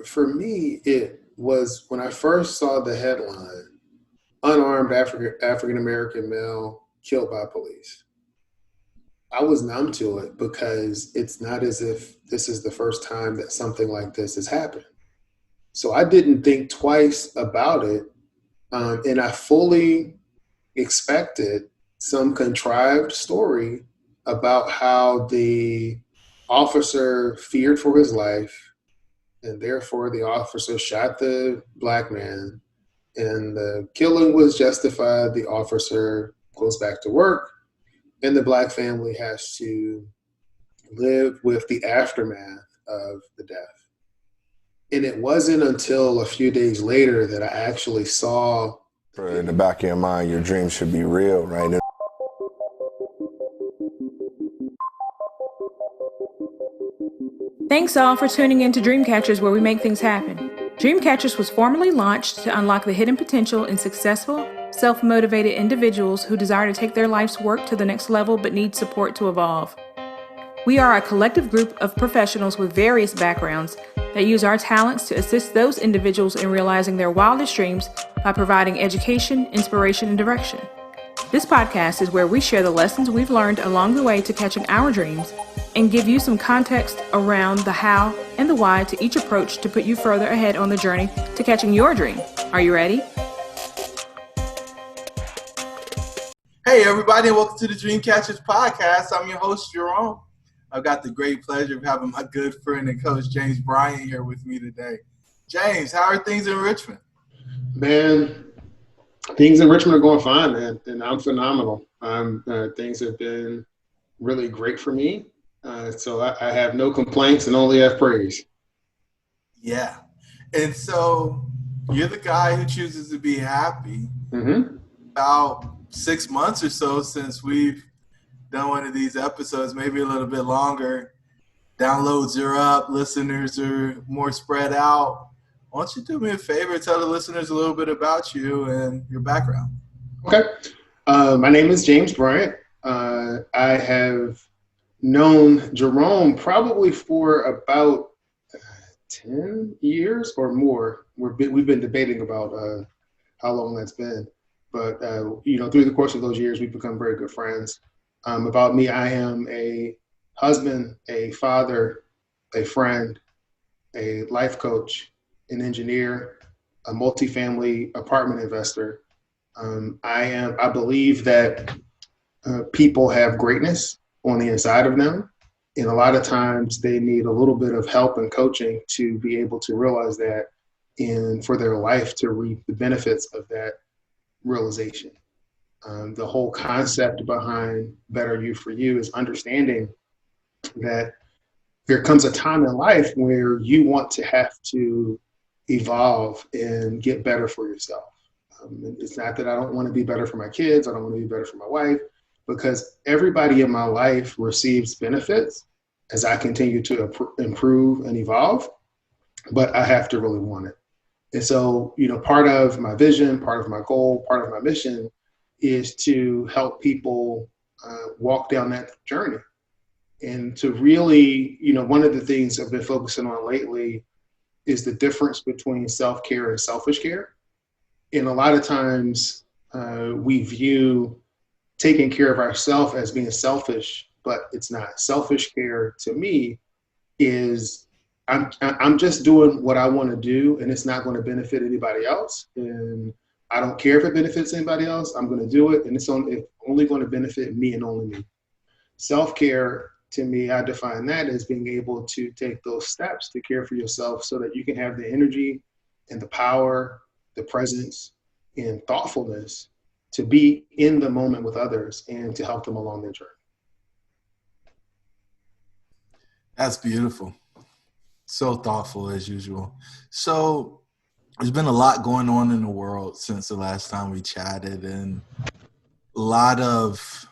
For me, it was when I first saw the headline, unarmed African American male killed by police. I was numb to it because it's not as if this is the first time that something like this has happened. So I didn't think twice about it. And I fully expected some contrived story about how the officer feared for his life, and therefore the officer shot the black man, and the killing was justified. The officer goes back to work, and the black family has to live with the aftermath of the death. And it wasn't until a few days later that I actually saw. In the back of your mind, your dreams should be real, right? Thanks all for tuning in to Dreamcatchers, where we make things happen. Dreamcatchers was formally launched to unlock the hidden potential in successful, self-motivated individuals who desire to take their life's work to the next level but need support to evolve. We are a collective group of professionals with various backgrounds that use our talents to assist those individuals in realizing their wildest dreams by providing education, inspiration, and direction. This podcast is where we share the lessons we've learned along the way to catching our dreams and give you some context around the how and the why to each approach to put you further ahead on the journey to catching your dream. Are you ready? Hey everybody, and welcome to the Dreamcatchers podcast. I'm your host, Jerome. I've got the great pleasure of having my good friend and coach, James Bryant, here with me today. James, how are things in Richmond? Man, things in Richmond are going fine, man, and I'm phenomenal. Things have been really great for me, so I have no complaints and only have praise. Yeah, and so you're the guy who chooses to be happy. Mm-hmm. About 6 months or so since we've done one of these episodes, maybe a little bit longer. Downloads are up, listeners are more spread out. Why don't you do me a favor, tell the listeners a little bit about you and your background? Okay. My name is James Bryant. I have known Jerome probably for about 10 years or more. We've been debating about how long that's been. But, through the course of those years, we've become very good friends. About me, I am a husband, a father, a friend, a life coach, an engineer, a multifamily apartment investor. I believe that people have greatness on the inside of them. And a lot of times they need a little bit of help and coaching to be able to realize that and for their life to reap the benefits of that realization. The whole concept behind Better You for You is understanding that there comes a time in life where you want to have to evolve and get better for yourself. It's not that I don't want to be better for my kids. I don't want to be better for my wife, because everybody in my life receives benefits as I continue to improve and evolve, but I have to really want it. And so, part of my vision, part of my goal, part of my mission is to help people walk down that journey. And to really, one of the things I've been focusing on lately is the difference between self-care and selfish care. And a lot of times we view taking care of ourselves as being selfish, but it's not. Selfish care to me is I'm just doing what I want to do, and it's not going to benefit anybody else. And I don't care if it benefits anybody else. I'm going to do it, and it's only going to benefit me and only me. Self-care, to me, I define that as being able to take those steps to care for yourself so that you can have the energy and the power, the presence, and thoughtfulness to be in the moment with others and to help them along their journey. That's beautiful. So thoughtful as usual. So there's been a lot going on in the world since the last time we chatted, and a lot of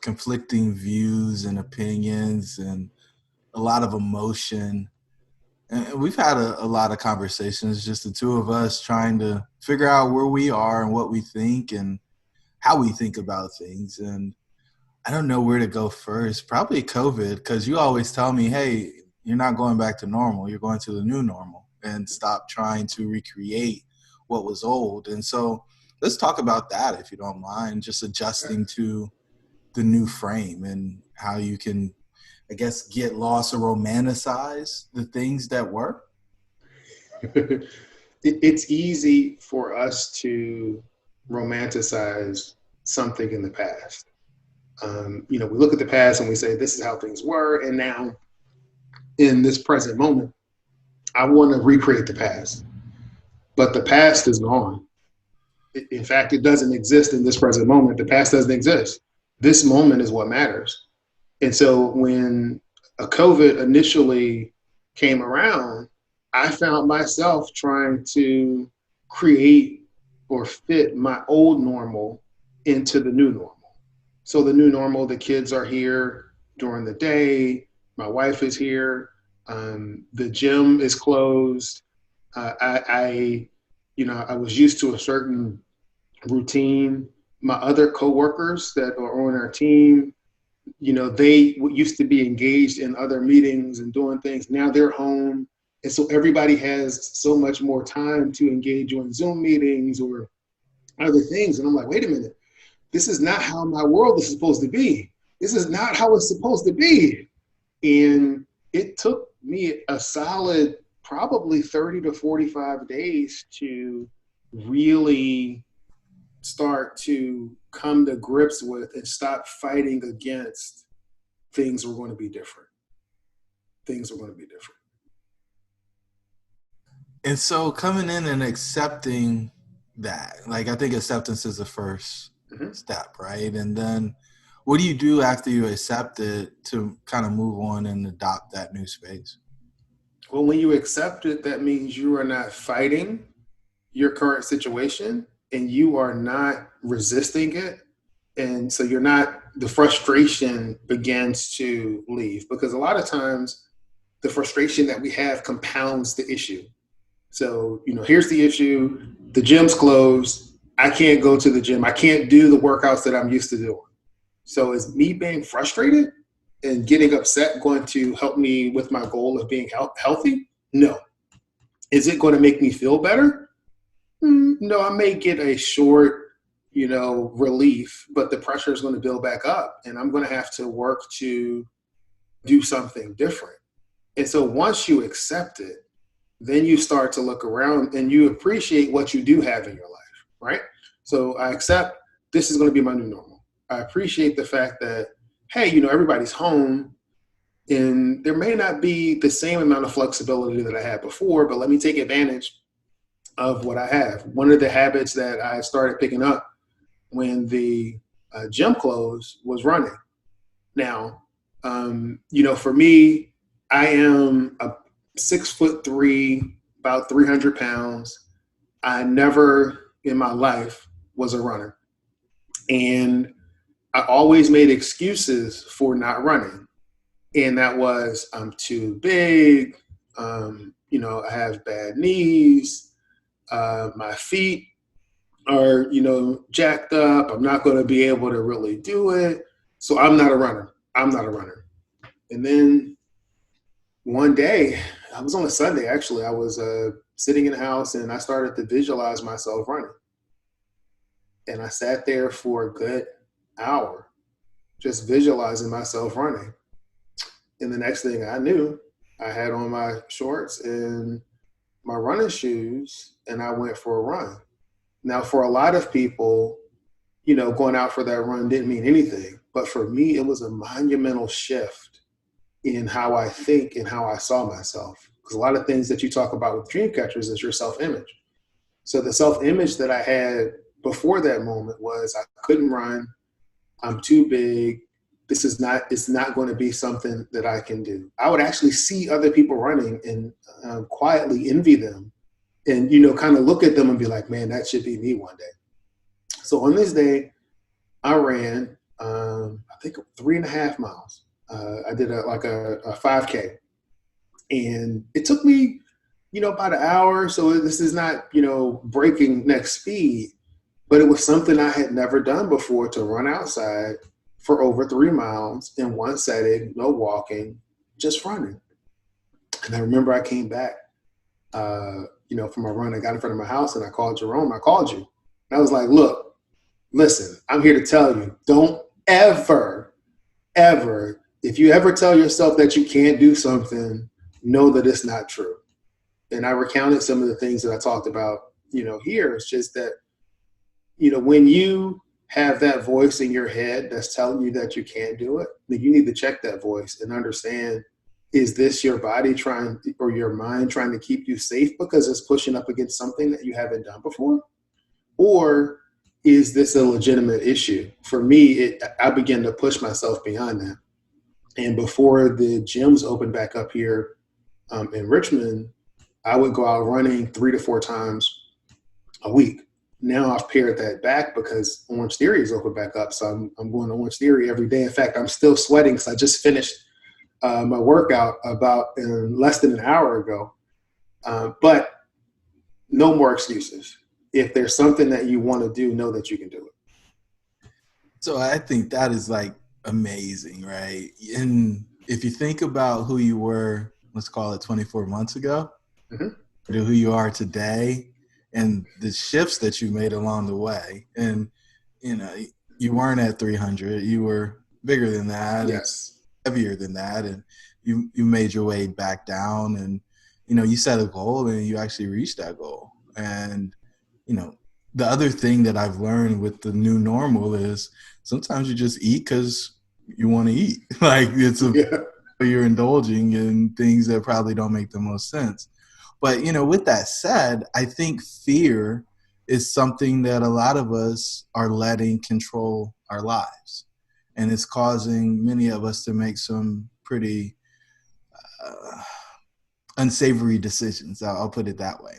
conflicting views and opinions and a lot of emotion. And we've had a lot of conversations, just the two of us trying to figure out where we are and what we think and how we think about things. And I don't know where to go first. Probably COVID, because you always tell me, hey, You're not going back to normal. You're going to the new normal, and stop trying to recreate what was old. And so let's talk about that, if you don't mind, just adjusting to the new frame and how you can, I guess, get lost or romanticize the things that were. It's easy for us to romanticize something in the past. We look at the past and we say, this is how things were. And now in this present moment, I want to recreate the past, but the past is gone. In fact, it doesn't exist in this present moment. The past doesn't exist. This moment is what matters. And so when a COVID initially came around, I found myself trying to create or fit my old normal into the new normal. So the new normal, the kids are here during the day. My wife is here. The gym is closed. I was used to a certain routine. My other coworkers that are on our team, they used to be engaged in other meetings and doing things. Now they're home. And so everybody has so much more time to engage on Zoom meetings or other things. And I'm like, wait a minute, this is not how my world is supposed to be. This is not how it's supposed to be. And it took me a solid probably 30 to 45 days to really start to come to grips with and stop fighting against things were going to be different. Things are going to be different. And so coming in and accepting that, like, I think acceptance is the first step, right? And then what do you do after you accept it to kind of move on and adopt that new space? Well, when you accept it, that means you are not fighting your current situation and you are not resisting it. And so the frustration begins to leave, because a lot of times the frustration that we have compounds the issue. So, here's the issue. The gym's closed. I can't go to the gym. I can't do the workouts that I'm used to doing. So is me being frustrated and getting upset going to help me with my goal of being healthy? No. Is it going to make me feel better? No, I may get a short, relief, but the pressure is going to build back up and I'm going to have to work to do something different. And so once you accept it, then you start to look around and you appreciate what you do have in your life, right? So I accept this is going to be my new normal. I appreciate the fact that, hey, everybody's home and there may not be the same amount of flexibility that I had before, but let me take advantage of what I have. One of the habits that I started picking up when the gym closed was running. Now, for me, I am a 6'3", about 300 pounds. I never in my life was a runner. And I always made excuses for not running. And that was, I'm too big. I have bad knees. My feet are, jacked up. I'm not going to be able to really do it. So I'm not a runner. And then one day, I was on a Sunday, actually, I was sitting in the house and I started to visualize myself running. And I sat there for a good hour, just visualizing myself running. And the next thing I knew, I had on my shorts and my running shoes and I went for a run. Now, for a lot of people, going out for that run didn't mean anything. But for me, it was a monumental shift in how I think and how I saw myself. Because a lot of things that you talk about with Dreamcatchers is your self-image. So the self-image that I had before that moment was I couldn't run. I'm too big. It's not going to be something that I can do. I would actually see other people running and quietly envy them and, kind of look at them and be like, man, that should be me one day. So on this day, I ran, I think 3.5 miles. I did a 5K and it took me, about an hour. So this is not, breaking neck speed, but it was something I had never done before, to run outside for over 3 miles in one setting, no walking, just running. And I remember I came back, from a run. I got in front of my house and I called Jerome. I called you. And I was like, look, listen, I'm here to tell you, don't ever, ever, if you ever tell yourself that you can't do something, know that it's not true. And I recounted some of the things that I talked about, here. It's just that, when you have that voice in your head that's telling you that you can't do it, then you need to check that voice and understand, is this your body or your mind trying to keep you safe because it's pushing up against something that you haven't done before? Or is this a legitimate issue? For me, I began to push myself beyond that. And before the gyms opened back up here in Richmond, I would go out running 3 to 4 times a week. Now I've pared that back because Orange Theory is open back up. So I'm going to Orange Theory every day. In fact, I'm still sweating because I just finished my workout about less than an hour ago. But no more excuses. If there's something that you want to do, know that you can do it. So I think that is like amazing, right? And if you think about who you were, let's call it 24 months ago, to who you are today, and the shifts that you made along the way. And, you weren't at 300, you were bigger than that. Yes. Heavier than that. And you made your way back down, and, you set a goal and you actually reached that goal. And, the other thing that I've learned with the new normal is sometimes you just eat because you want to eat. Like you're indulging in things that probably don't make the most sense. But, with that said, I think fear is something that a lot of us are letting control our lives. And it's causing many of us to make some pretty unsavory decisions. I'll put it that way.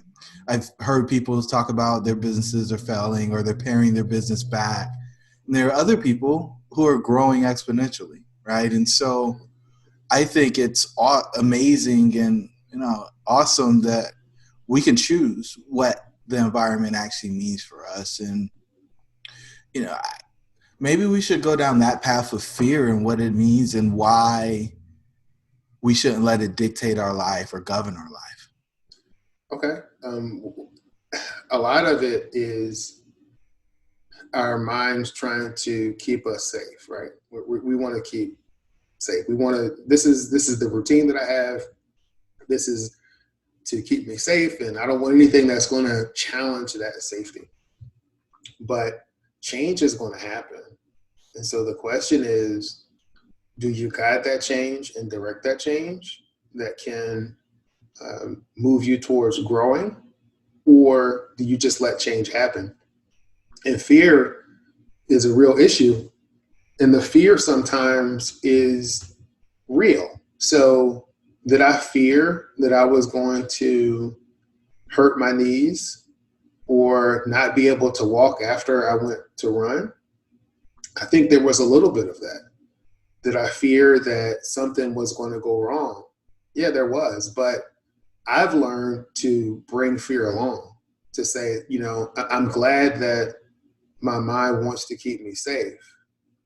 I've heard people talk about their businesses are failing or they're paring their business back. And there are other people who are growing exponentially, right? And so I think it's amazing and awesome that we can choose what the environment actually means for us. And, maybe we should go down that path of fear and what it means and why we shouldn't let it dictate our life or govern our life. Okay. A lot of it is our minds trying to keep us safe, right? We want to keep safe. This is the routine that I have. This is to keep me safe, and I don't want anything that's going to challenge that safety. But change is going to happen. And so the question is, do you guide that change and direct that change that can move you towards growing, or do you just let change happen? And fear is a real issue. And the fear sometimes is real. So did I fear that I was going to hurt my knees or not be able to walk after I went to run? I think there was a little bit of that. Did I fear that something was going to go wrong? Yeah, there was. But I've learned to bring fear along, to say, I'm glad that my mind wants to keep me safe,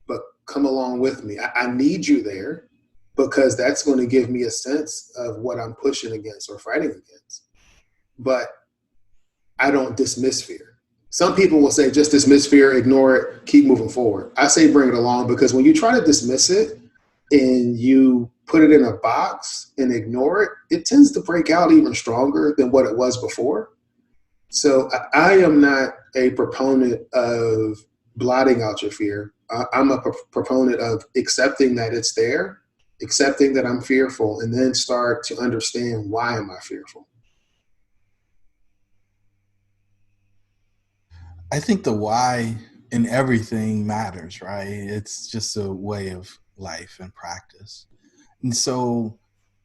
but come along with me. I need you there because that's going to give me a sense of what I'm pushing against or fighting against. But I don't dismiss fear. Some people will say, just dismiss fear, ignore it, keep moving forward. I say bring it along, because when you try to dismiss it and you put it in a box and ignore it, it tends to break out even stronger than what it was before. So I am not a proponent of blotting out your fear. I'm a proponent of accepting that it's there, accepting that I'm fearful, and then start to understand, why am I fearful? I think the why in everything matters, right? It's just a way of life and practice. And so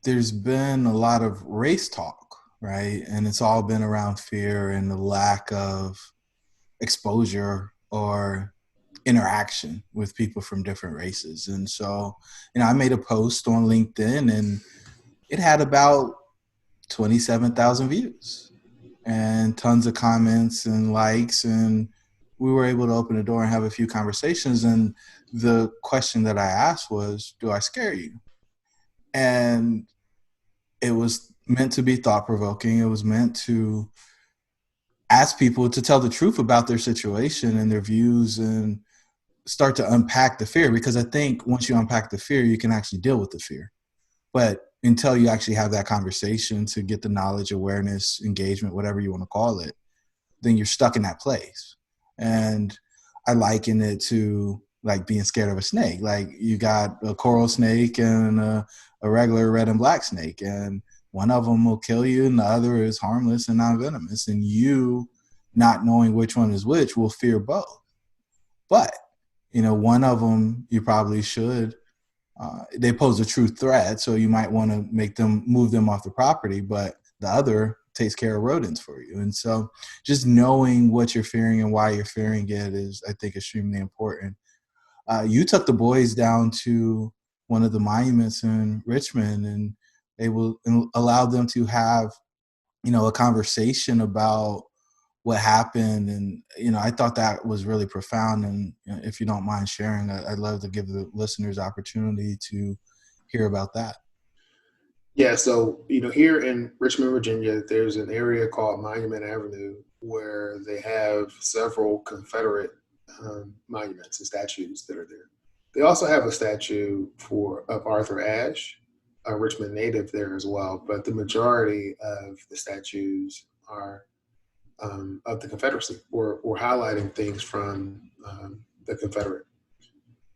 there's been a lot of race talk, right? And it's all been around fear and the lack of exposure or interaction with people from different races. And so, I made a post on LinkedIn and it had about 27,000 views and tons of comments and likes. And we were able to open the door and have a few conversations. And the question that I asked was, do I scare you? And it was meant to be thought provoking. It was meant to ask people to tell the truth about their situation and their views and start to unpack the fear. Because I think once you unpack the fear, you can actually deal with the fear. But until you actually have that conversation to get the knowledge, awareness, engagement, whatever you want to call it, then you're stuck in that place. And I liken it to like being scared of a snake. Like you got a coral snake and a regular red and black snake, and one of them will kill you and the other is harmless and non-venomous. And you not knowing which one is which will fear both. But, one of them you probably should they pose a true threat, so you might want to move them off the property, but the other takes care of rodents for you. And so just knowing what you're fearing and why you're fearing it is, I think, extremely important. You took the boys down to one of the monuments in Richmond, and they will allow them to have, a conversation about what happened. And, I thought that was really profound. And if you don't mind sharing, I'd love to give the listeners opportunity to hear about that. Yeah, so here in Richmond, Virginia, there's an area called Monument Avenue where they have several Confederate monuments and statues that are there. They also have a statue of Arthur Ashe, a Richmond native, there as well. But the majority of the statues are of the Confederacy, or highlighting things from the Confederate.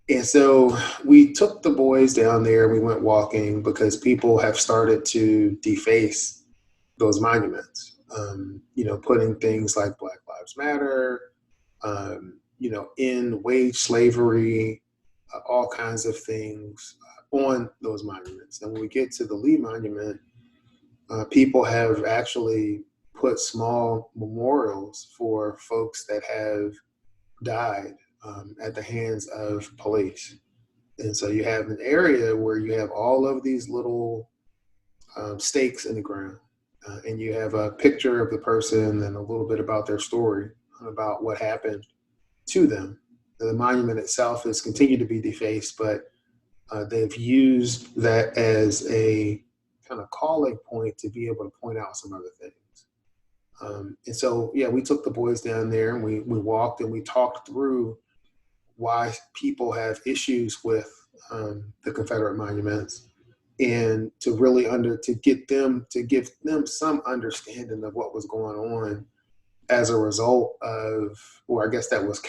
And so we took the boys down there. We went walking because people have started to deface those monuments. Putting things like Black Lives Matter, in wage slavery, all kinds of things on those monuments. And when we get to the Lee Monument, people have actually put small memorials for folks that have died at the hands of police. And so you have an area where you have all of these little stakes in the ground, and you have a picture of the person and a little bit about their story, about what happened to them. The monument itself has continued to be defaced, but they've used that as a kind of calling point to be able to point out some other things. And so, yeah, we took the boys down there and we walked and we talked through why people have issues with the Confederate monuments, and to really give them some understanding of what was going on as a result of, or I guess that was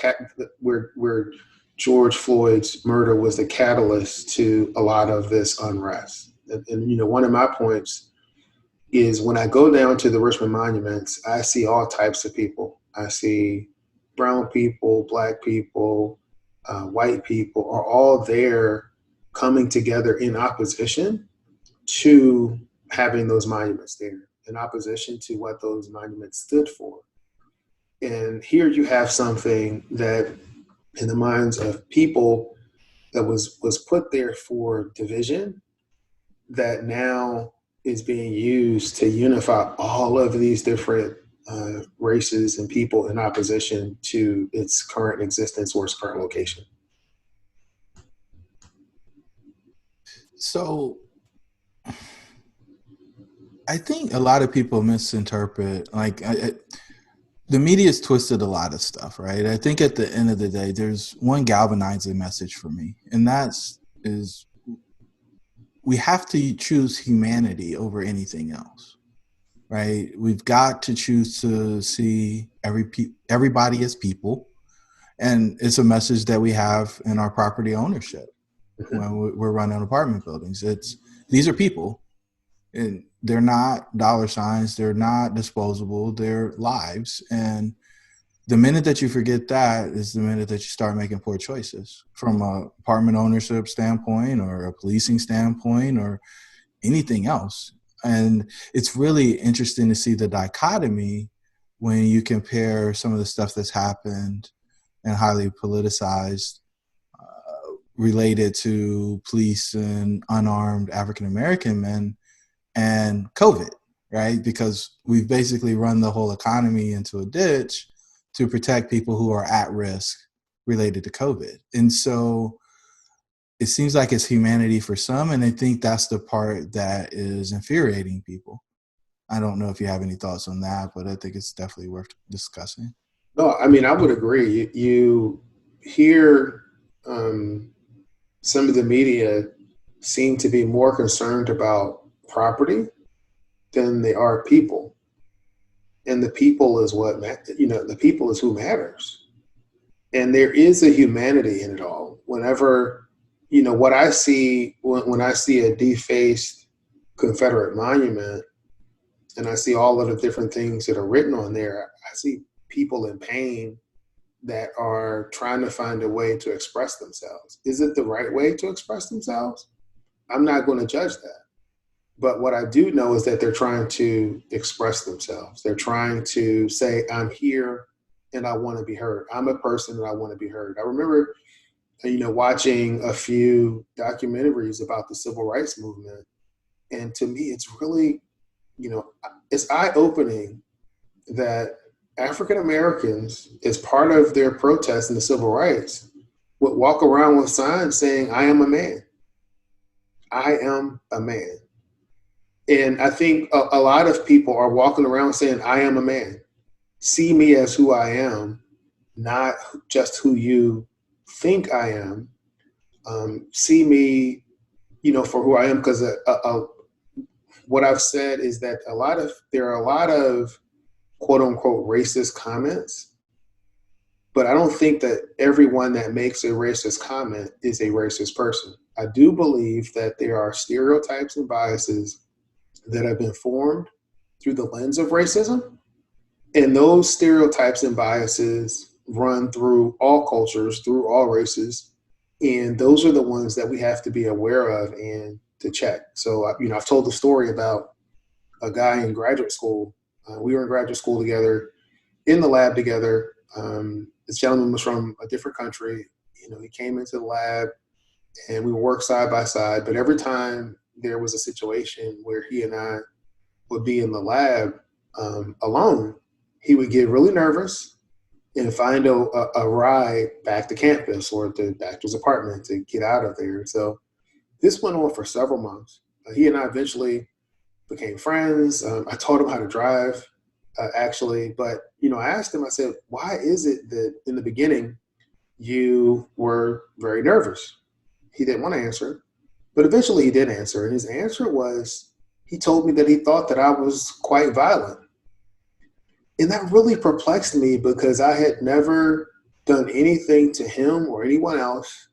where George Floyd's murder was the catalyst to a lot of this unrest. And one of my points is when I go down to the Richmond monuments, I see all types of people. I see brown people, black people, white people are all there coming together in opposition to having those monuments there, in opposition to what those monuments stood for. And here you have something that in the minds of people that was put there for division, that now is being used to unify all of these different races and people in opposition to its current existence or its current location. So I think a lot of people misinterpret, the media's twisted a lot of stuff, right? I think at the end of the day, there's one galvanizing message for me, and is we have to choose humanity over anything else, right? We've got to choose to see everybody as people, and it's a message that we have in our property ownership when we're running apartment buildings. These are people, and they're not dollar signs, they're not disposable, they're lives. And the minute that you forget that is the minute that you start making poor choices from a apartment ownership standpoint or a policing standpoint or anything else. And it's really interesting to see the dichotomy when you compare some of the stuff that's happened and highly politicized related to police and unarmed African-American men and COVID, right? Because we've basically run the whole economy into a ditch to protect people who are at risk related to COVID. And so it seems like it's humanity for some, and I think that's the part that is infuriating people. I don't know if you have any thoughts on that, but I think it's definitely worth discussing. No, I mean, I would agree. You hear some of the media seem to be more concerned about property than they are people. And the people is what, the people is who matters. And there is a humanity in it all. Whenever, what I see when I see a defaced Confederate monument and I see all of the different things that are written on there, I see people in pain that are trying to find a way to express themselves. Is it the right way to express themselves? I'm not going to judge that. But what I do know is that they're trying to express themselves. They're trying to say, I'm here and I want to be heard. I'm a person and I want to be heard. I remember, watching a few documentaries about the civil rights movement. And to me, it's really, it's eye-opening that African Americans, as part of their protest in the civil rights, would walk around with signs saying, I am a man. I am a man. And I think a lot of people are walking around saying, I am a man. See me as who I am, not just who you think I am. See me, for who I am. Because what I've said is that there are a lot of quote unquote racist comments, but I don't think that everyone that makes a racist comment is a racist person. I do believe that there are stereotypes and biases that have been formed through the lens of racism. And those stereotypes and biases run through all cultures, through all races. And those are the ones that we have to be aware of and to check. So, I've told the story about a guy in graduate school. We were in graduate school together, in the lab together. This gentleman was from a different country. He came into the lab and we would work side by side. But every time there was a situation where he and I would be in the lab alone, he would get really nervous and find a ride back to campus or back to his apartment to get out of there. So this went on for several months. He and I eventually became friends. I taught him how to drive, actually. But, I asked him, I said, why is it that in the beginning you were very nervous? He didn't want to answer, but eventually he did answer. And his answer was, he told me that he thought that I was quite violent. And that really perplexed me because I had never done anything to him or anyone else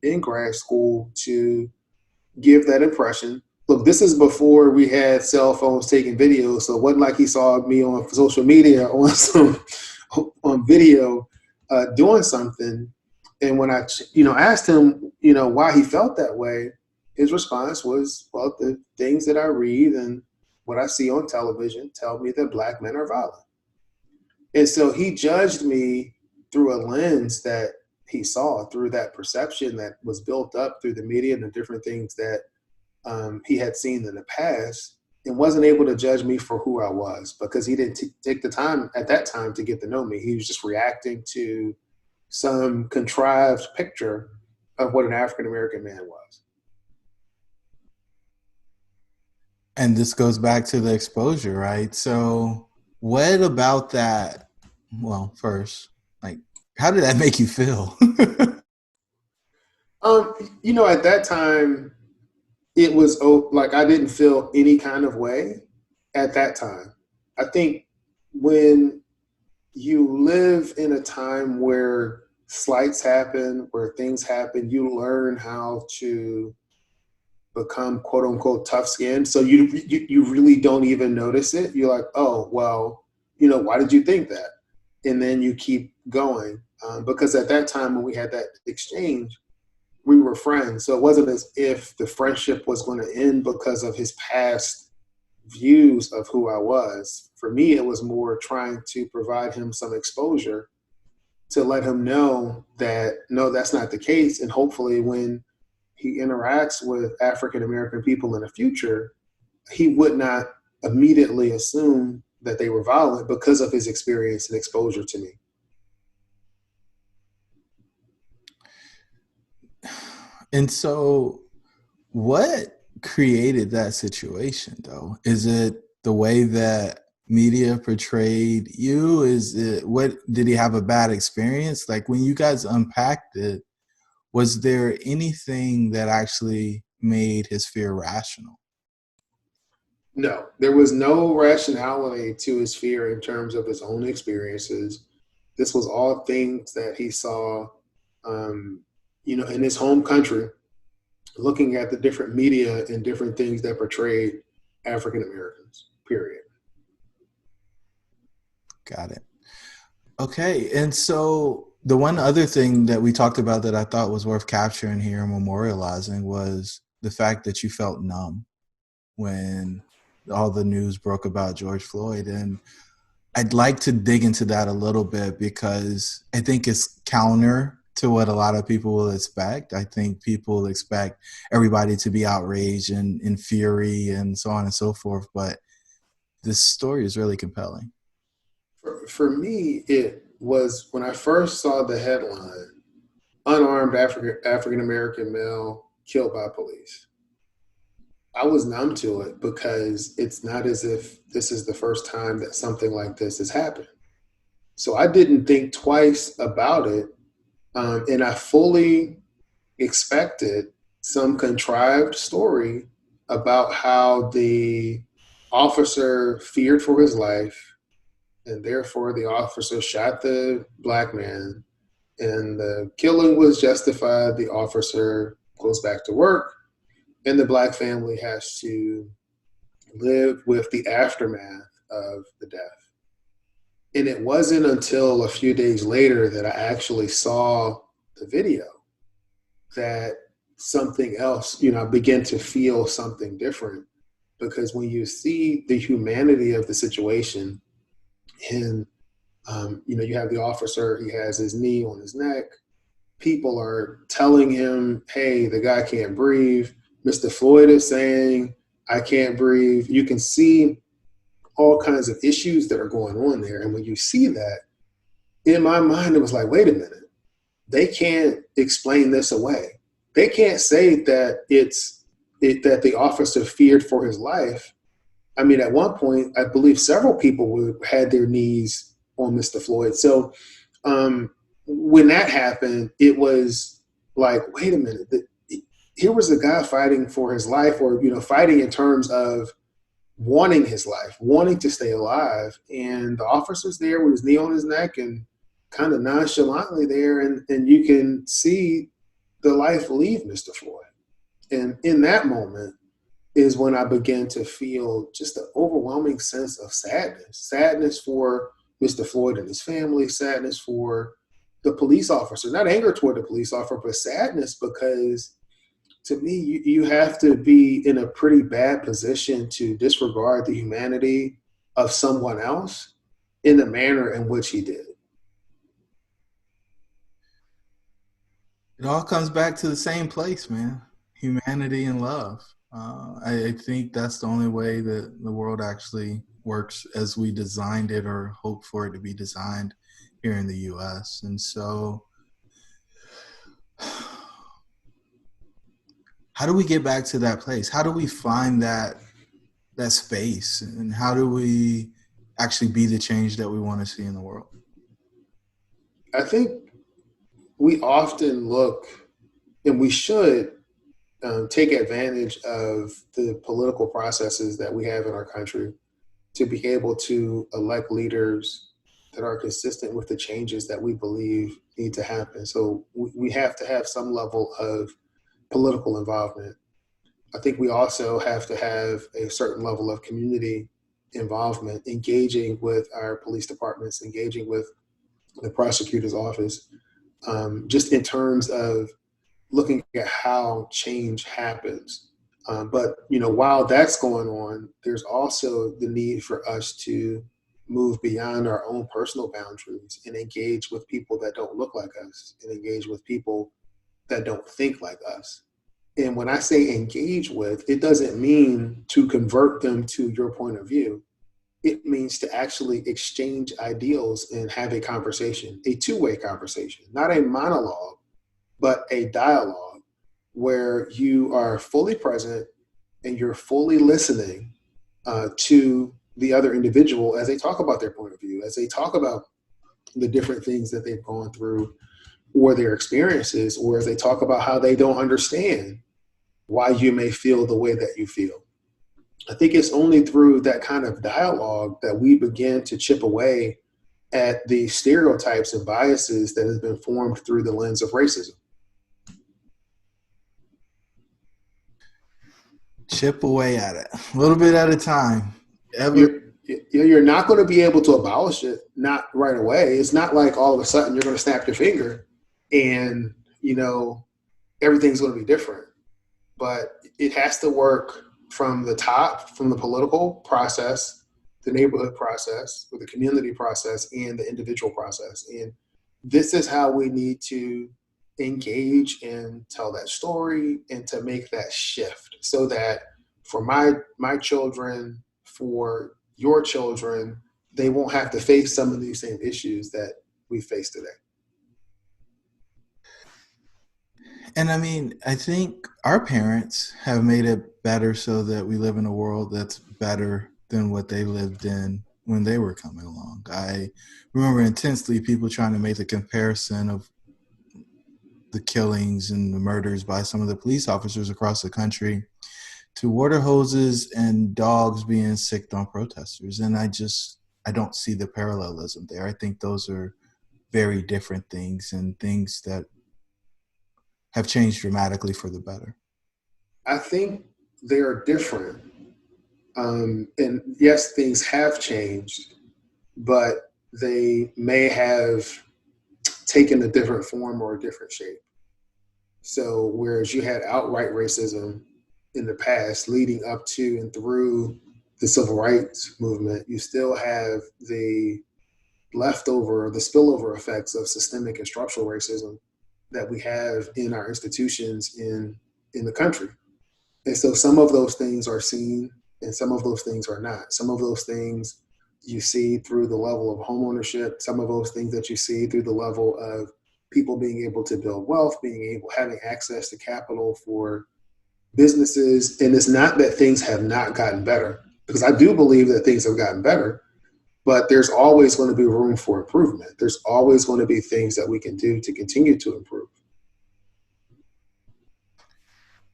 in grad school to give that impression. Look, this is before we had cell phones taking videos, so it wasn't like he saw me on social media on video doing something. And when I, asked him, why he felt that way, his response was, well, the things that I read and what I see on television tell me that Black men are violent. And so he judged me through a lens that he saw, through that perception that was built up through the media and the different things that he had seen in the past, and wasn't able to judge me for who I was because he didn't take the time at that time to get to know me. He was just reacting to some contrived picture of what an African-American man was. And this goes back to the exposure, right? So what about that? Well, first, how did that make you feel? At that time, it was like I didn't feel any kind of way at that time. I think when you live in a time where slights happen, where things happen, you learn how to become quote unquote tough skinned. So you really don't even notice it. You're like, oh, well, why did you think that? And then you keep going because at that time when we had that exchange, we were friends. So it wasn't as if the friendship was going to end because of his past views of who I was. For me, it was more trying to provide him some exposure to let him know that, no, that's not the case. And hopefully when he interacts with African-American people in the future, he would not immediately assume that they were violent because of his experience and exposure to me. And so what created that situation though? Is it the way that media portrayed you? Is it what did he have a bad experience? Like when you guys unpacked it, was there anything that actually made his fear rational? No, there was no rationality to his fear in terms of his own experiences. This was all things that he saw, um, in his home country, looking at the different media and different things that portrayed African Americans, period. Got it. Okay. And so the one other thing that we talked about that I thought was worth capturing here and memorializing was the fact that you felt numb when all the news broke about George Floyd. And I'd like to dig into that a little bit because I think it's counter to what a lot of people will expect. I think people expect everybody to be outraged and in fury and so on and so forth. But this story is really compelling. For me, it was when I first saw the headline, unarmed African American male killed by police. I was numb to it because it's not as if this is the first time that something like this has happened. So I didn't think twice about it. And I fully expected some contrived story about how the officer feared for his life, and therefore the officer shot the black man, and the killing was justified. The officer goes back to work, and the black family has to live with the aftermath of the death. And it wasn't until a few days later that I actually saw the video that something else, I began to feel something different. Because when you see the humanity of the situation, and you have the officer, he has his knee on his neck. People are telling him, hey, the guy can't breathe. Mr. Floyd is saying, I can't breathe. You can see all kinds of issues that are going on there. And when you see that, in my mind, it was like, wait a minute. They can't explain this away. They can't say that that the officer feared for his life. I mean, at one point, I believe several people had their knees on Mr. Floyd. So when that happened, it was like, wait a minute. Here was a guy fighting for his life, or fighting in terms of wanting his life, wanting to stay alive, and the officer's there with his knee on his neck and kind of nonchalantly there, and you can see the life leave Mr. Floyd. And in that moment is when I began to feel just an overwhelming sense of sadness for Mr. Floyd and his family, sadness for the police officer, not anger toward the police officer, but sadness because to me, you have to be in a pretty bad position to disregard the humanity of someone else in the manner in which he did. It all comes back to the same place, man. Humanity and love. I think that's the only way that the world actually works as we designed it or hope for it to be designed here in the US. And so how do we get back to that place? How do we find that space? And how do we actually be the change that we want to see in the world? I think we often look, and we should take advantage of the political processes that we have in our country to be able to elect leaders that are consistent with the changes that we believe need to happen. So we have to have some level of political involvement. I think we also have to have a certain level of community involvement, engaging with our police departments, engaging with the prosecutor's office, just in terms of looking at how change happens. But while that's going on, there's also the need for us to move beyond our own personal boundaries and engage with people that don't look like us and engage with people that don't think like us. And when I say engage with, it doesn't mean to convert them to your point of view. It means to actually exchange ideals and have a conversation, a two-way conversation, not a monologue, but a dialogue where you are fully present and you're fully listening to the other individual as they talk about their point of view, as they talk about the different things that they've gone through or their experiences, or as they talk about how they don't understand why you may feel the way that you feel. I think it's only through that kind of dialogue that we begin to chip away at the stereotypes and biases that has been formed through the lens of racism. Chip away at it a little bit at a time. You're not going to be able to abolish it, not right away. It's not like all of a sudden you're going to snap your finger and, everything's going to be different. But it has to work from the top, from the political process, the neighborhood process, or the community process, and the individual process. And this is how we need to engage and tell that story and to make that shift so that for my children, for your children, they won't have to face some of these same issues that we face today. And I mean, I think our parents have made it better so that we live in a world that's better than what they lived in when they were coming along. I remember intensely people trying to make the comparison of the killings and the murders by some of the police officers across the country to water hoses and dogs being sicked on protesters. And I don't see the parallelism there. I think those are very different things and things that have changed dramatically for the better. I think they are different. And yes, things have changed, but they may have taken a different form or a different shape. So whereas you had outright racism in the past leading up to and through the civil rights movement, you still have the leftover, the spillover effects of systemic and structural racism that we have in our institutions in the country. And so some of those things are seen and some of those things are not. Some of those things you see through the level of homeownership, some of those things that you see through the level of people being able to build wealth, having access to capital for businesses. And it's not that things have not gotten better, because I do believe that things have gotten better, but there's always going to be room for improvement. There's always going to be things that we can do to continue to improve.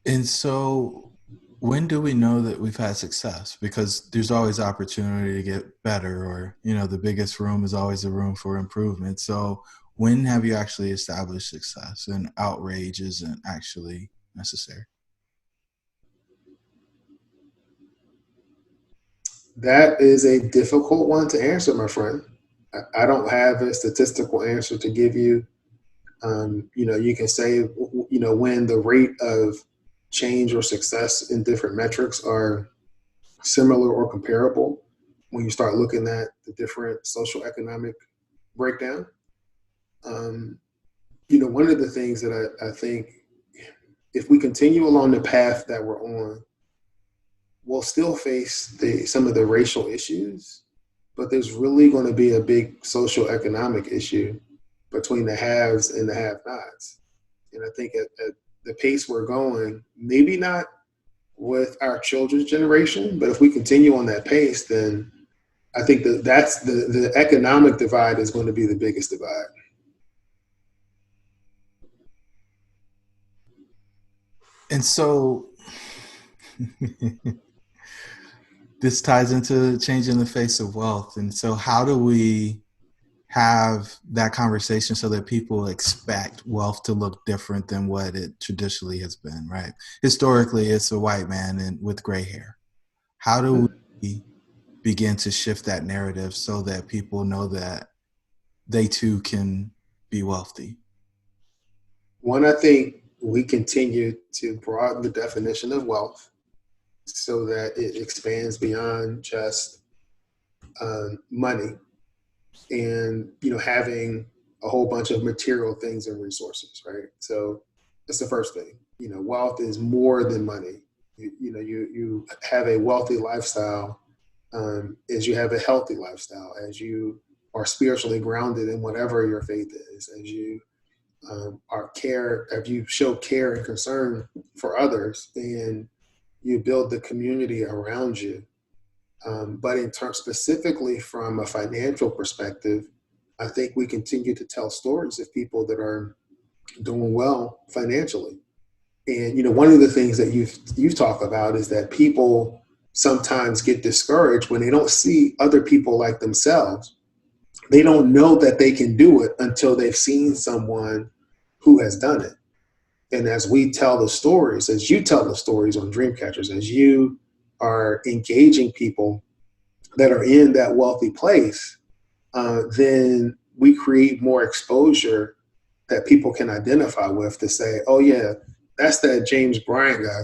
And so when do we know that we've had success? Because there's always opportunity to get better, or, the biggest room is always a room for improvement. So when have you actually established success and outrage isn't actually necessary? That is a difficult one to answer, my friend. I don't have a statistical answer to give you. You can say, when the rate of change or success in different metrics are similar or comparable, when you start looking at the different social economic breakdown. One of the things that I think, if we continue along the path that we're on, we'll still face some of the racial issues, but there's really going to be a big social economic issue between the haves and the have-nots. And I think at the pace we're going, maybe not with our children's generation, but if we continue on that pace, then I think that's the economic divide is going to be the biggest divide. And so this ties into changing the face of wealth. And so how do we have that conversation so that people expect wealth to look different than what it traditionally has been, right? Historically, it's a white man with gray hair. How do we begin to shift that narrative so that people know that they too can be wealthy? One, I think we continue to broaden the definition of wealth so that it expands beyond just money and, having a whole bunch of material things and resources, right? So that's the first thing. Wealth is more than money. You have a wealthy lifestyle as you have a healthy lifestyle, as you are spiritually grounded in whatever your faith is, as you if you show care and concern for others, then you build the community around you. But in terms specifically from a financial perspective, I think we continue to tell stories of people that are doing well financially. And one of the things that you've talked about is that people sometimes get discouraged when they don't see other people like themselves. They don't know that they can do it until they've seen someone who has done it. And as we tell the stories, as you tell the stories on Dreamcatchers, as you are engaging people that are in that wealthy place, then we create more exposure that people can identify with to say, oh yeah, that's that James Bryant guy.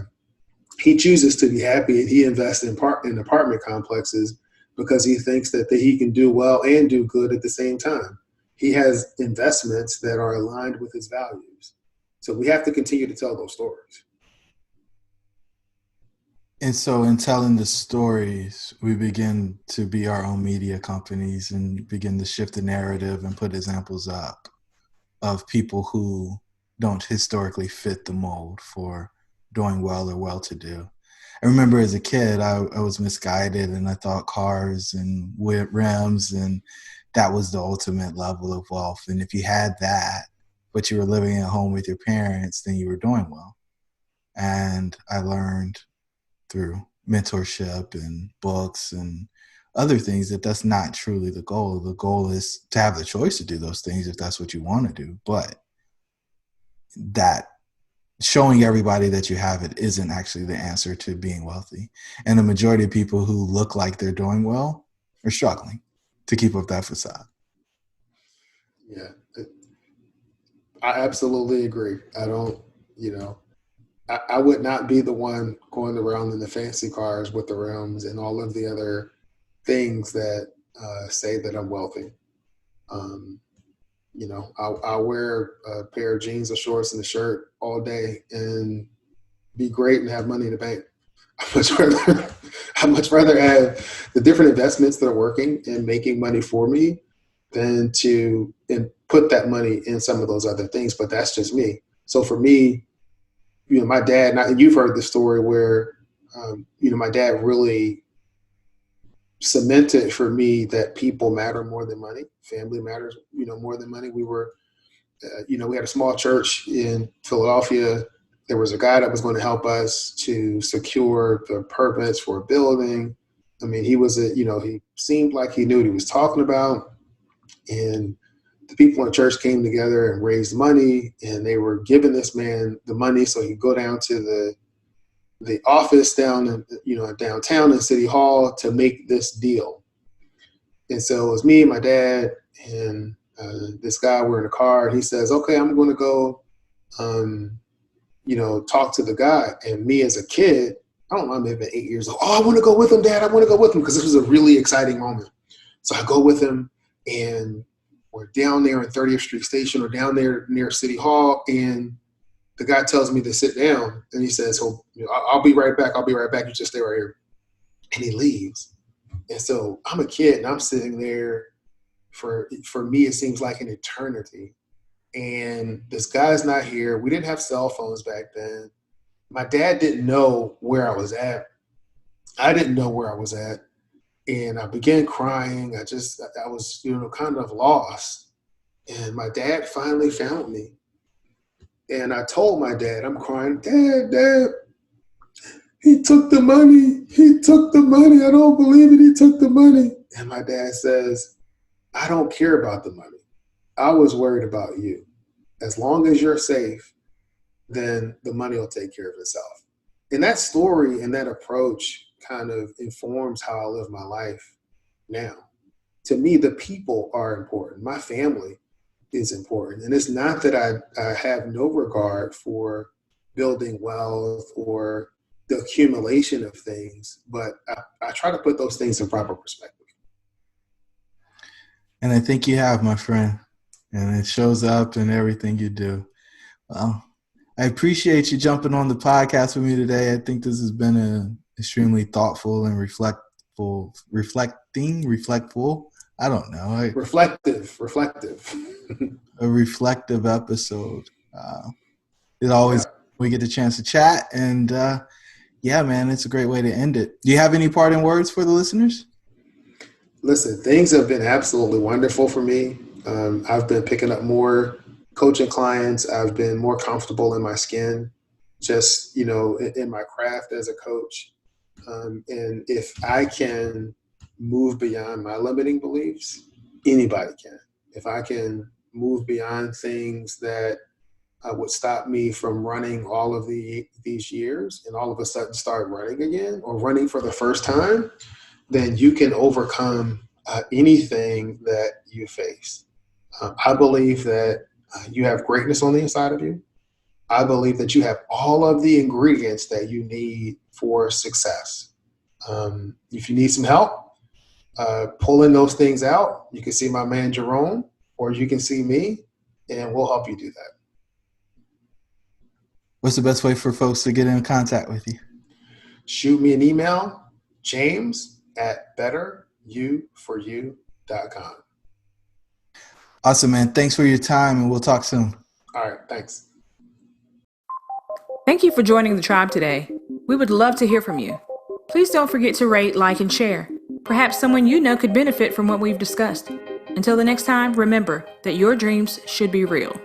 He chooses to be happy and he invests in apartment complexes because he thinks that he can do well and do good at the same time. He has investments that are aligned with his values. So we have to continue to tell those stories. And so in telling the stories, we begin to be our own media companies and begin to shift the narrative and put examples up of people who don't historically fit the mold for doing well or well-to-do. I remember as a kid, I was misguided and I thought cars and rims and that was the ultimate level of wealth. And if you had that, but you were living at home with your parents, then you were doing well. And I learned through mentorship and books and other things that that's not truly the goal. The goal is to have the choice to do those things if that's what you want to do. But that showing everybody that you have it isn't actually the answer to being wealthy. And the majority of people who look like they're doing well are struggling to keep up that facade. Yeah, I absolutely agree. I don't, I would not be the one going around in the fancy cars with the rims and all of the other things that say that I'm wealthy. I'll wear a pair of jeans or shorts and a shirt all day and be great and have money in the bank. I'd much rather have the different investments that are working and making money for me than to put that money in some of those other things. But that's just me. So for me, my dad, and you've heard the story where, my dad really cemented for me that people matter more than money. Family matters, more than money. We were, we had a small church in Philadelphia. There was a guy that was going to help us to secure the permits for a building. I mean, he seemed like he knew what he was talking about. And the people in the church came together and raised money, and they were giving this man the money so he could go down to the office down in, downtown in City Hall to make this deal. And so it was me and my dad and this guy were in a car. And he says, okay, I'm going to go, talk to the guy. And me as a kid, I don't know, maybe 8 years old. Oh, I want to go with him, Dad. I want to go with him because this was a really exciting moment. So I go with him, and we're down there in 30th Street Station or down there near City Hall. And the guy tells me to sit down, and he says, I'll be right back. I'll be right back. You just stay right here. And he leaves. And so I'm a kid, and I'm sitting there for me, it seems like an eternity. And this guy's not here. We didn't have cell phones back then. My dad didn't know where I was at. I didn't know where I was at. And I began crying. I was, kind of lost. And my dad finally found me. And I told my dad, I'm crying, Dad, he took the money. He took the money. I don't believe it. He took the money. And my dad says, I don't care about the money. I was worried about you. As long as you're safe, then the money will take care of itself. And that story and that approach kind of informs how I live my life now. To me, the people are important. My family is important. And it's not that I have no regard for building wealth or the accumulation of things, but I try to put those things in proper perspective. And I think you have, my friend. And it shows up in everything you do. Well, I appreciate you jumping on the podcast with me today. I think this has been an extremely thoughtful and reflectful I don't know. Reflective. A reflective episode. It always we get the chance to chat, and yeah, man, it's a great way to end it. Do you have any parting words for the listeners? Listen, things have been absolutely wonderful for me. I've been picking up more coaching clients. I've been more comfortable in my skin, just, in my craft as a coach. And if I can move beyond my limiting beliefs, anybody can. If I can move beyond things that would stop me from running all of these years and all of a sudden start running again or running for the first time, then you can overcome anything that you face. I believe that you have greatness on the inside of you. I believe that you have all of the ingredients that you need for success. If you need some help pulling those things out, you can see my man Jerome, or you can see me, and we'll help you do that. What's the best way for folks to get in contact with you? Shoot me an email, james@betteryouforyou.com. Awesome, man. Thanks for your time, and we'll talk soon. All right, thanks. Thank you for joining the tribe today. We would love to hear from you. Please don't forget to rate, like, and share. Perhaps someone you know could benefit from what we've discussed. Until the next time, remember that your dreams should be real.